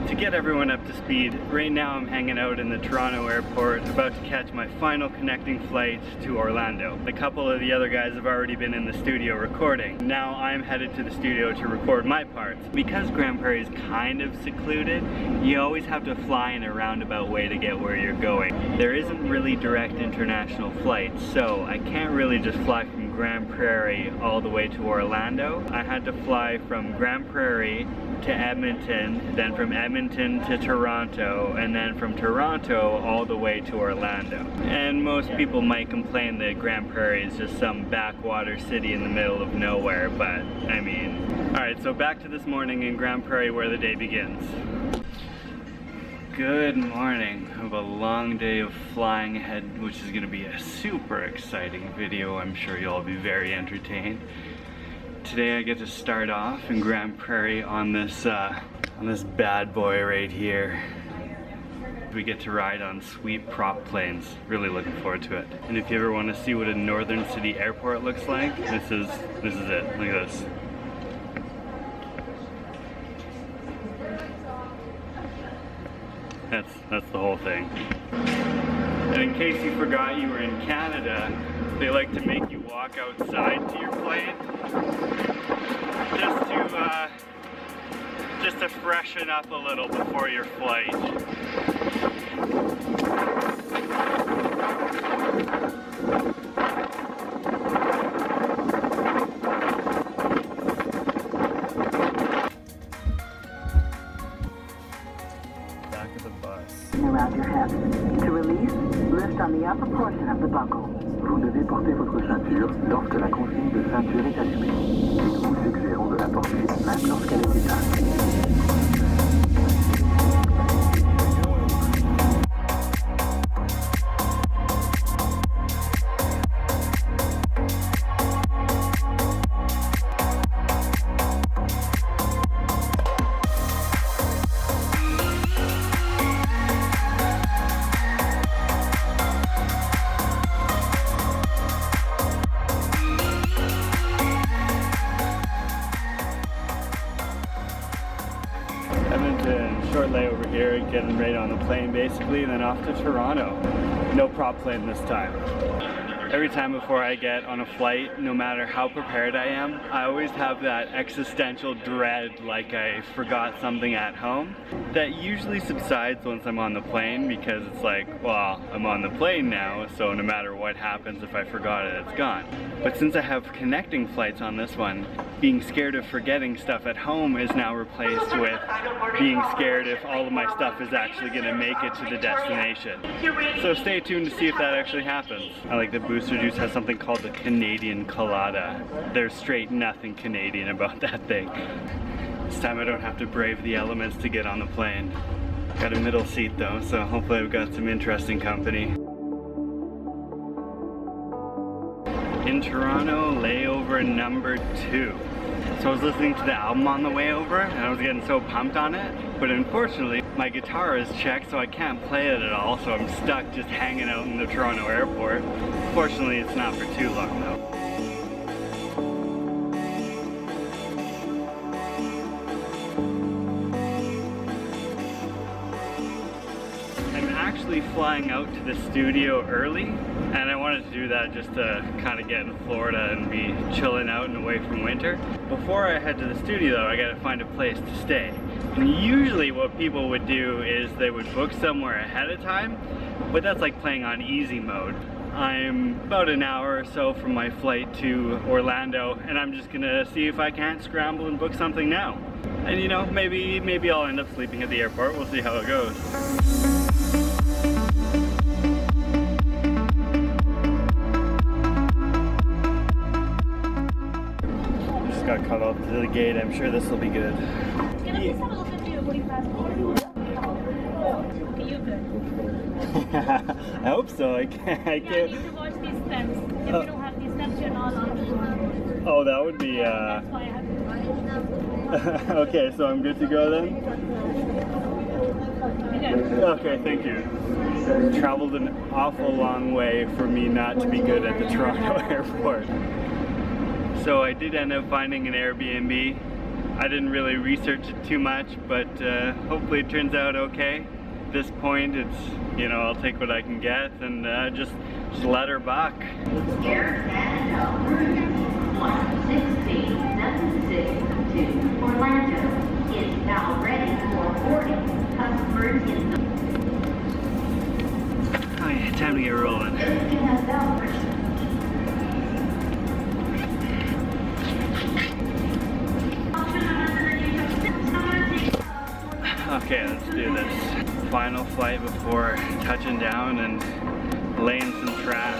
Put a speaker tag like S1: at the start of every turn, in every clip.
S1: To get everyone up to speed, right now I'm hanging out in the Toronto airport, about to catch my final connecting flight to Orlando. A couple of the other guys have already been in the studio recording. Now I'm headed to the studio to record my parts. Because Grande Prairie is kind of secluded, you always have to fly in a roundabout way to get where you're going. There isn't really direct international flights, so I can't really just fly from Grande Prairie all the way to Orlando. I had to fly from Grande Prairie to Edmonton, then from Edmonton to Toronto, and then from Toronto all the way to Orlando. And most people might complain that Grande Prairie is just some backwater city in the middle of nowhere, but I mean... Alright, so back to this morning in Grande Prairie where the day begins. Good morning. I have a long day of flying ahead, which is going to be a super exciting video. I'm sure you'll all be very entertained. Today I get to start off in Grande Prairie on this bad boy right here. We get to ride on sweet prop planes. Really looking forward to it. And if you ever want to see what a northern city airport looks like, this is it. Look at this. That's the whole thing. And in case you forgot you were in Canada, they like to make you walk outside to your plane just to freshen up a little before your flight. Back of the bus.
S2: Around your head. To release, lift on the upper portion of the buckle.
S3: Vous devez porter votre ceinture lorsque la consigne de ceinture est allumée. Nous vous suggérons de la porter même lorsqu'elle est éteinte.
S1: Short layover here, getting right on the plane basically, and then off to Toronto. No prop plane this time. Every time before I get on a flight, no matter how prepared I am, I always have that existential dread like I forgot something at home. That usually subsides once I'm on the plane because it's like, well, I'm on the plane now, so no matter what happens, if I forgot it, it's gone. But since I have connecting flights on this one, being scared of forgetting stuff at home is now replaced with being scared if all of my stuff is actually going to make it to the destination. So stay tuned to see if that actually happens. I like that Booster Juice has something called the Canadian Colada. There's straight nothing Canadian about that thing. This time I don't have to brave the elements to get on the plane. Got a middle seat though, so hopefully I've got some interesting company. In Toronto, layover number 2. So I was listening to the album on the way over and I was getting so pumped on it, but unfortunately my guitar is checked so I can't play it at all, so I'm stuck just hanging out in the Toronto airport. Fortunately it's not for too long though. I'm actually flying out to the studio early, and I wanted to do that just to kind of get in Florida and be chilling out and away from winter. Before I head to the studio though, I gotta find a place to stay. And usually what people would do is they would book somewhere ahead of time, but that's like playing on easy mode. I'm about an hour or so from my flight to Orlando, and I'm just gonna see if I can't scramble and book something now. And you know, maybe I'll end up sleeping at the airport. We'll see how it goes. Got caught up to the gate. I'm sure this will be good. I hope so. I can't.
S4: Yeah, you need to watch these steps. If you don't have these steps, you're not on.
S1: Oh, that would be.
S4: That's why I have to.
S1: Okay, so I'm good to go then.
S4: Yeah.
S1: Okay, thank you. Traveled an awful long way for me not to be good at the Toronto airport. So I did end up finding an Airbnb. I didn't really research it too much, but hopefully it turns out okay. At this point, it's, you know, I'll take what I can get and just let her buck.
S5: Air Canada Route 16076 to Orlando is now ready for boarding. Customers in the...
S1: Oh yeah, time to get rolling. Okay, let's do this. Final flight before touching down and laying some traps.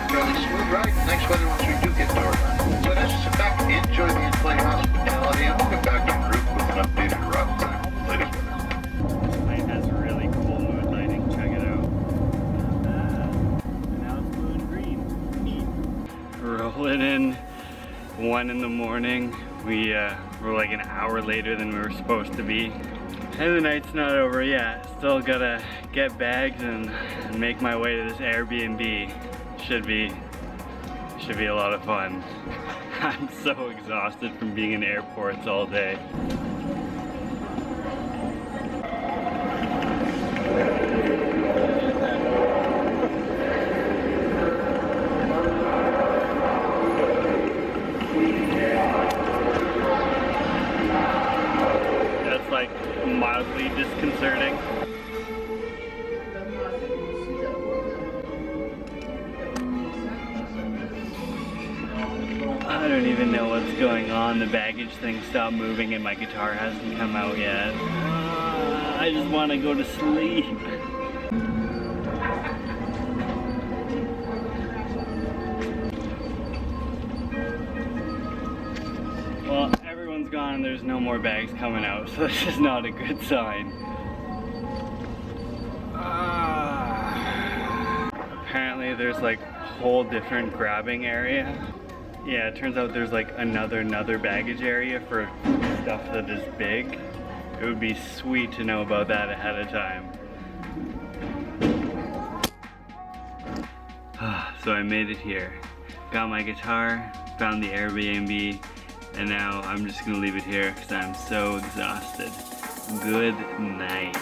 S6: Really smooth ride. Nice weather once we do get to Orlando. Let us sit back, enjoy the in-flight hospitality, and we'll get back en route with an updated route time. Latest weather.
S1: This plane has really cool mood lighting. Check it out. Not bad. And now it's blue and green. Neat. Rolling in 1 in the morning. We're like an hour later than we were supposed to be. And the night's not over yet. Still gotta get bags and make my way to this Airbnb. Should be a lot of fun. I'm so exhausted from being in airports all day. That's like mildly disconcerting. I don't even know what's going on. The baggage thing stopped moving and my guitar hasn't come out yet. I just want to go to sleep. Well, everyone's gone and there's no more bags coming out, so this is not a good sign. Apparently there's like a whole different grabbing area. Yeah, it turns out there's like another baggage area for stuff that is big. It would be sweet to know about that ahead of time. So I made it here. Got my guitar, found the Airbnb, and now I'm just gonna leave it here because I'm so exhausted. Good night.